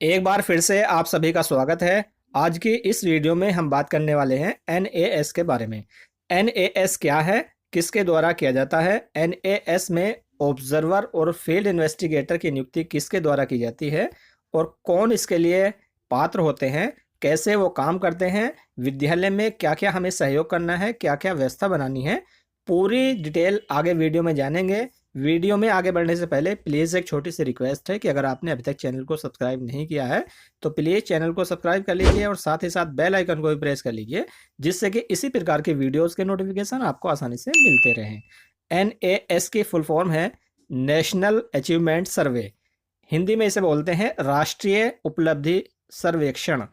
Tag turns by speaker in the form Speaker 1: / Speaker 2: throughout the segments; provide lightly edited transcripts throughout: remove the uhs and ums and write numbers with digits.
Speaker 1: एक बार फिर से आप सभी का स्वागत है। आज की इस वीडियो में हम बात करने वाले हैं एनएएस के बारे में। एनएएस क्या है, किसके द्वारा किया जाता है, एनएएस में ऑब्जर्वर और फील्ड इन्वेस्टिगेटर की नियुक्ति किसके द्वारा की जाती है और कौन इसके लिए पात्र होते हैं, कैसे वो काम करते हैं, विद्यालय में क्या क्या हमें सहयोग करना है, क्या क्या व्यवस्था बनानी है, पूरी डिटेल आगे वीडियो में जानेंगे। वीडियो में आगे बढ़ने से पहले प्लीज़ एक छोटी सी रिक्वेस्ट है कि अगर आपने अभी तक चैनल को सब्सक्राइब नहीं किया है तो प्लीज़ चैनल को सब्सक्राइब कर लीजिए और साथ ही साथ बेल आइकन को भी प्रेस कर लीजिए, जिससे कि इसी प्रकार के वीडियोस के नोटिफिकेशन आपको आसानी से मिलते रहें। एनएएस की फुल फॉर्म है नेशनल अचीवमेंट सर्वे, हिंदी में इसे बोलते हैं राष्ट्रीय उपलब्धि सर्वेक्षण।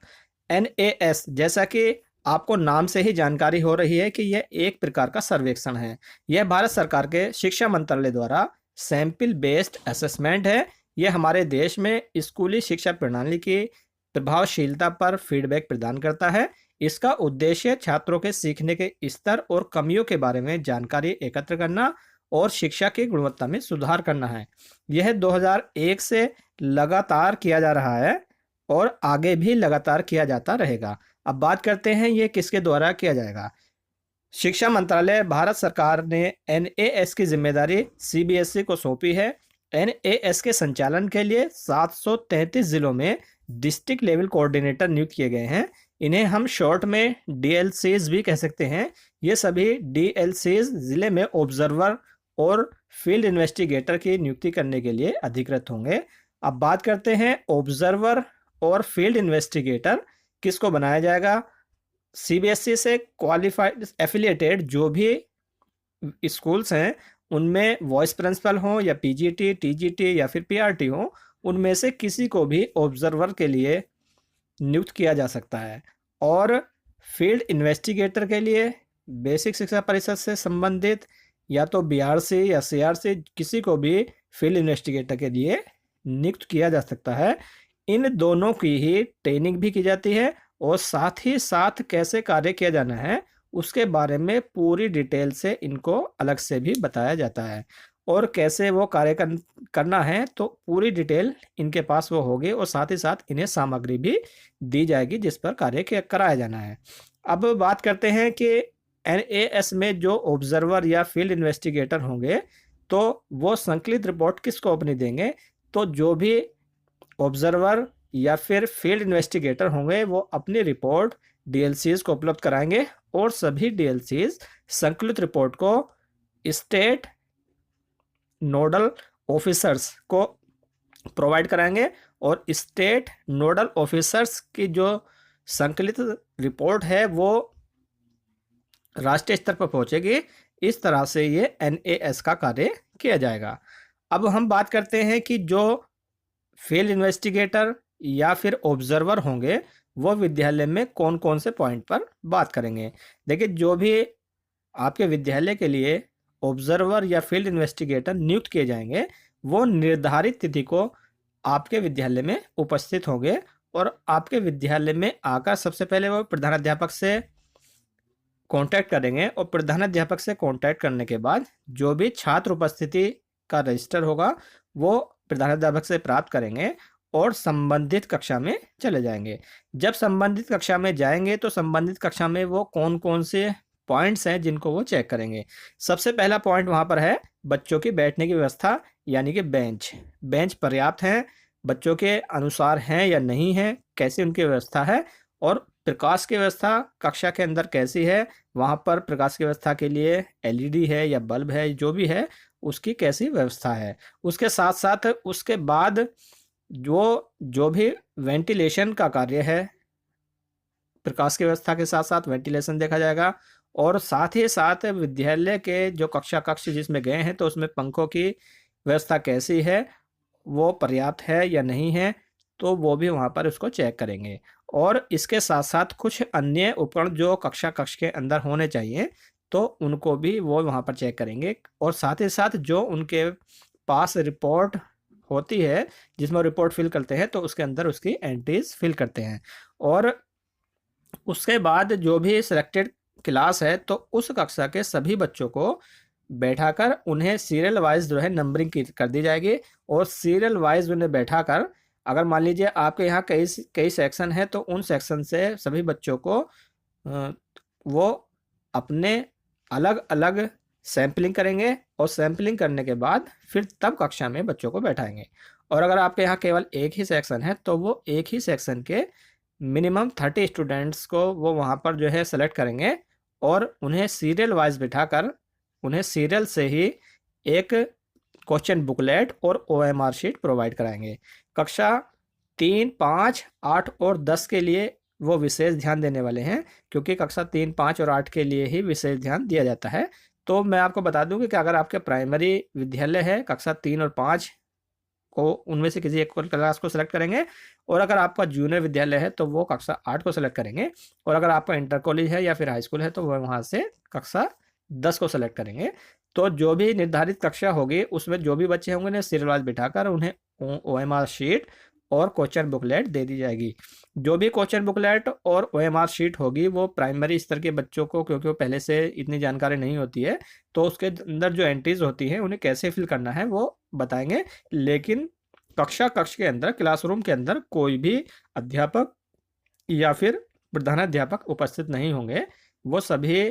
Speaker 1: एनएएस जैसा कि आपको नाम से ही जानकारी हो रही है कि यह एक प्रकार का सर्वेक्षण है। यह भारत सरकार के शिक्षा मंत्रालय द्वारा सैंपल बेस्ड असेसमेंट है। यह हमारे देश में स्कूली शिक्षा प्रणाली की प्रभावशीलता पर फीडबैक प्रदान करता है। इसका उद्देश्य छात्रों के सीखने के स्तर और कमियों के बारे में जानकारी एकत्र करना और शिक्षा की गुणवत्ता में सुधार करना है। यह 2001 से लगातार किया जा रहा है और आगे भी लगातार किया जाता रहेगा। अब बात करते हैं ये किसके द्वारा किया जाएगा। शिक्षा मंत्रालय भारत सरकार ने एनएएस की जिम्मेदारी सीबीएसई को सौंपी है। एनएएस के संचालन के लिए 733 जिलों में डिस्ट्रिक्ट लेवल कोऑर्डिनेटर नियुक्त किए गए हैं। इन्हें हम शॉर्ट में डीएलसीज भी कह सकते हैं। ये सभी डीएलसीज जिले में ऑब्जर्वर और फील्ड इन्वेस्टिगेटर की नियुक्ति करने के लिए अधिकृत होंगे। अब बात करते हैं ऑब्जर्वर और फील्ड इन्वेस्टिगेटर किसको बनाया जाएगा। सीबीएसई से क्वालिफाइड एफिलिएटेड जो भी स्कूल्स हैं उनमें वॉइस प्रिंसिपल हो या पीजीटी, टीजीटी या फिर पीआरटी हो, उनमें से किसी को भी ऑब्जर्वर के लिए नियुक्त किया जा सकता है। और फील्ड इन्वेस्टिगेटर के लिए बेसिक शिक्षा परिषद से संबंधित या तो बीआरसी या सीआरसी किसी को भी फील्ड इन्वेस्टिगेटर के लिए नियुक्त किया जा सकता है। इन दोनों की ही ट्रेनिंग भी की जाती है और साथ ही साथ कैसे कार्य किया जाना है उसके बारे में पूरी डिटेल से इनको अलग से भी बताया जाता है। और कैसे वो कार्य करना है तो पूरी डिटेल इनके पास वो होगी और साथ ही साथ इन्हें सामग्री भी दी जाएगी जिस पर कार्य कराया जाना है। अब बात करते हैं कि एनएएस में जो ऑब्जर्वर या फील्ड इन्वेस्टिगेटर होंगे तो वो संकलित रिपोर्ट किसको अपनी देंगे। तो जो भी ऑब्जर्वर या फिर फील्ड इन्वेस्टिगेटर होंगे वो अपनी रिपोर्ट डीएलसीज को उपलब्ध कराएंगे और सभी डीएलसीज संकलित रिपोर्ट को स्टेट नोडल ऑफिसर्स को प्रोवाइड कराएंगे और स्टेट नोडल ऑफिसर्स की जो संकलित रिपोर्ट है वो राष्ट्रीय स्तर पर पहुंचेगी। इस तरह से ये एनएएस का कार्य किया जाएगा। अब हम बात करते हैं कि जो फील्ड इन्वेस्टिगेटर या फिर ऑब्जर्वर होंगे वो विद्यालय में कौन कौन से पॉइंट पर बात करेंगे। देखिए, जो भी आपके विद्यालय के लिए ऑब्जर्वर या फील्ड इन्वेस्टिगेटर नियुक्त किए जाएंगे वो निर्धारित तिथि को आपके विद्यालय में उपस्थित होंगे और आपके विद्यालय में आकर सबसे पहले वो प्रधानाध्यापक से कांटेक्ट करेंगे और प्रधानाध्यापक से कांटेक्ट करने के बाद जो भी छात्र उपस्थिति का रजिस्टर होगा वो प्रधानाध्यापक से प्राप्त करेंगे और संबंधित कक्षा में चले जाएंगे। जब संबंधित कक्षा में जाएंगे तो संबंधित कक्षा में वो कौन कौन से पॉइंट्स हैं जिनको वो चेक करेंगे। सबसे पहला पॉइंट वहाँ पर है बच्चों की बैठने की व्यवस्था, यानी कि बेंच पर्याप्त हैं, बच्चों के अनुसार हैं या नहीं है, कैसी उनकी व्यवस्था है। और प्रकाश की व्यवस्था कक्षा के अंदर कैसी है, वहाँ पर प्रकाश की व्यवस्था के लिए एलईडी है या बल्ब है, जो भी है उसकी कैसी व्यवस्था है। उसके साथ साथ उसके बाद जो भी वेंटिलेशन का कार्य है, प्रकाश की व्यवस्था के साथ साथ वेंटिलेशन देखा जाएगा। और साथ ही साथ विद्यालय के जो कक्ष जिसमें गए हैं तो उसमें पंखों की व्यवस्था कैसी है, वो पर्याप्त है या नहीं है, तो वो भी वहाँ पर उसको चेक करेंगे। और इसके साथ साथ कुछ अन्य उपकरण जो कक्ष के अंदर होने चाहिए तो उनको भी वो वहाँ पर चेक करेंगे। और साथ ही साथ जो उनके पास रिपोर्ट होती है जिसमें रिपोर्ट फिल करते हैं तो उसके अंदर उसकी एंट्रीज फिल करते हैं। और उसके बाद जो भी सिलेक्टेड क्लास है तो उस कक्षा के सभी बच्चों को बैठाकर उन्हें सीरियल वाइज जो है नंबरिंग कर दी जाएगी और सीरियल वाइज उन्हें बैठाकर अगर मान लीजिए आपके यहाँ कई कई सेक्शन है, तो उन सेक्शन से सभी बच्चों को वो अपने अलग अलग सैम्पलिंग करेंगे और सैम्पलिंग करने के बाद फिर तब कक्षा में बच्चों को बैठाएंगे। और अगर आपके यहाँ केवल एक ही सेक्शन है, तो वो एक ही सेक्शन के मिनिमम 30 स्टूडेंट्स को वो वहाँ पर जो है सेलेक्ट करेंगे और उन्हें सीरियल वाइज बिठाकर उन्हें सीरियल से ही एक क्वेश्चन बुकलेट और ओएमआर शीट प्रोवाइड कराएंगे। कक्षा 3, 5, 8 और 10 के लिए वो विशेष ध्यान देने वाले हैं, क्योंकि कक्षा 3, 5 और 8 के लिए ही विशेष ध्यान दिया जाता है। तो मैं आपको बता दूं कि अगर आपके प्राइमरी विद्यालय है, कक्षा 3 और 5 को उनमें से किसी एक क्लास को सेलेक्ट करेंगे, और अगर आपका जूनियर विद्यालय है तो वो कक्षा 8 को सेलेक्ट करेंगे, और अगर आपका इंटर कॉलेज है या फिर हाई स्कूल है तो वह वहाँ से कक्षा 10 को सेलेक्ट करेंगे। तो जो भी निर्धारित कक्षा होगी उसमें जो भी बच्चे होंगे उन्हें सीरियल वाइज बिठाकर उन्हें ओएमआर शीट और क्वेश्चन बुकलेट दे दी जाएगी। जो भी क्वेश्चन बुकलेट और ओएमआर शीट होगी वो प्राइमरी स्तर के बच्चों को, क्योंकि वो पहले से इतनी जानकारी नहीं होती है, तो उसके अंदर जो एंट्रीज होती हैं उन्हें कैसे फिल करना है वो बताएंगे। लेकिन कक्ष के अंदर, क्लासरूम के अंदर कोई भी अध्यापक या फिर प्रधानाध्यापक उपस्थित नहीं होंगे। वो सभी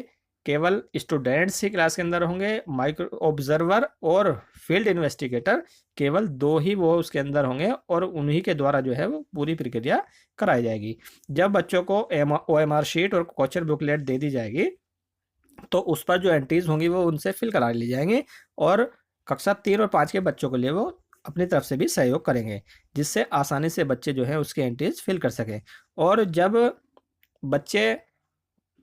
Speaker 1: केवल स्टूडेंट्स ही क्लास के अंदर होंगे। माइक्रो ऑब्जर्वर और फील्ड इन्वेस्टिगेटर केवल 2 ही वो उसके अंदर होंगे, और उन्हीं के द्वारा जो है वो पूरी प्रक्रिया कराई जाएगी। जब बच्चों को ओएमआर शीट और क्वेश्चन बुकलेट दे दी जाएगी तो उस पर जो एंट्रीज होंगी वो उनसे फिल करा ली जाएंगी, और कक्षा 3 और 5 के बच्चों के लिए वो अपनी तरफ से भी सहयोग करेंगे, जिससे आसानी से बच्चे जो है उसके एंट्रीज फिल कर सकें। और जब बच्चे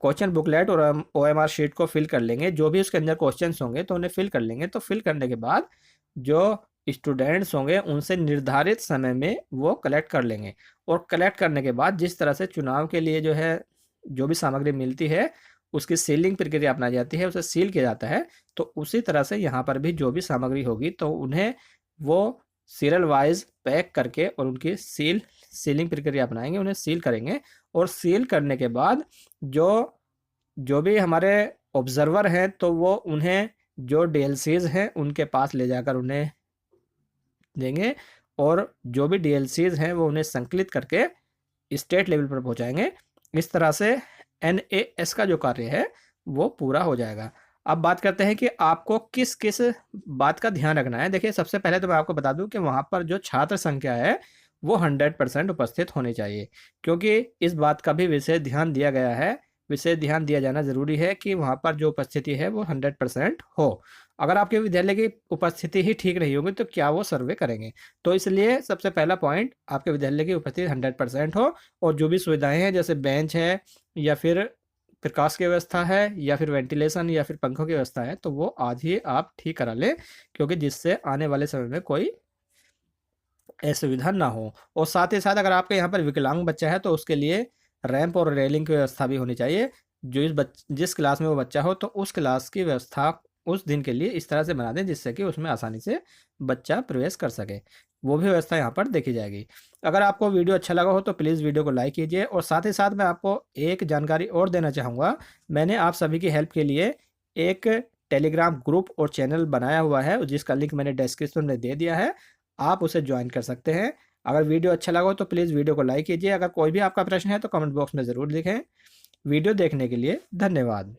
Speaker 1: क्वेश्चन बुकलेट और ओएमआर शीट को फिल कर लेंगे, जो भी उसके अंदर क्वेश्चंस होंगे तो उन्हें फिल कर लेंगे, तो फिल करने के बाद जो स्टूडेंट्स होंगे उनसे निर्धारित समय में वो कलेक्ट कर लेंगे, और कलेक्ट करने के बाद जिस तरह से चुनाव के लिए जो है जो भी सामग्री मिलती है उसकी सीलिंग प्रक्रिया अपनाई जाती है, उसे सील किया जाता है, तो उसी तरह से यहाँ पर भी जो भी सामग्री होगी तो उन्हें वो सीरियल वाइज पैक करके और उनकी सीलिंग प्रक्रिया अपनाएंगे, उन्हें सील करेंगे। और सील करने के बाद जो जो भी हमारे ऑब्जर्वर हैं तो वो उन्हें जो डीएलसीज हैं उनके पास ले जाकर उन्हें देंगे, और जो भी डीएलसीज हैं वो उन्हें संकलित करके स्टेट लेवल पर पहुंचाएंगे। इस तरह से एनएएस का जो कार्य है वो पूरा हो जाएगा। अब बात करते हैं कि आपको किस किस बात का ध्यान रखना है। देखिए, सबसे पहले तो मैं आपको बता दूं कि वहां पर जो छात्र संख्या है वो 100% उपस्थित होनी चाहिए, क्योंकि इस बात का भी विशेष ध्यान दिया गया है। विशेष ध्यान दिया जाना जरूरी है कि वहां पर जो उपस्थिति है वो 100% हो। अगर आपके विद्यालय की उपस्थिति ही ठीक नहीं होगी तो क्या वो सर्वे करेंगे? तो इसलिए सबसे पहला पॉइंट, आपके विद्यालय की उपस्थिति 100% हो, और जो भी सुविधाएं हैं जैसे बेंच है या फिर प्रकाश की व्यवस्था है या फिर वेंटिलेशन या फिर पंखों की व्यवस्था है, तो वो आज ही आप ठीक करा लें, क्योंकि जिससे आने वाले समय में कोई असुविधा ना हो। और साथ ही साथ अगर आपके यहाँ पर विकलांग बच्चा है तो उसके लिए रैंप और रेलिंग की व्यवस्था भी होनी चाहिए। जो जिस क्लास में वो बच्चा हो तो उस क्लास की व्यवस्था उस दिन के लिए इस तरह से बना दें जिससे कि उसमें आसानी से बच्चा प्रवेश कर सके। वो भी व्यवस्था यहाँ पर देखी जाएगी। अगर आपको वीडियो अच्छा लगा हो तो प्लीज़ वीडियो को लाइक कीजिए, और साथ ही साथ मैं आपको एक जानकारी और देना चाहूँगा। मैंने आप सभी की हेल्प के लिए एक टेलीग्राम ग्रुप और चैनल बनाया हुआ है, जिसका लिंक मैंने डिस्क्रिप्शन में दे दिया है, आप उसे ज्वाइन कर सकते हैं। अगर वीडियो अच्छा लगा हो तो प्लीज़ वीडियो को लाइक कीजिए। अगर कोई भी आपका प्रश्न है तो कमेंट बॉक्स में ज़रूर लिखें। वीडियो देखने के लिए धन्यवाद।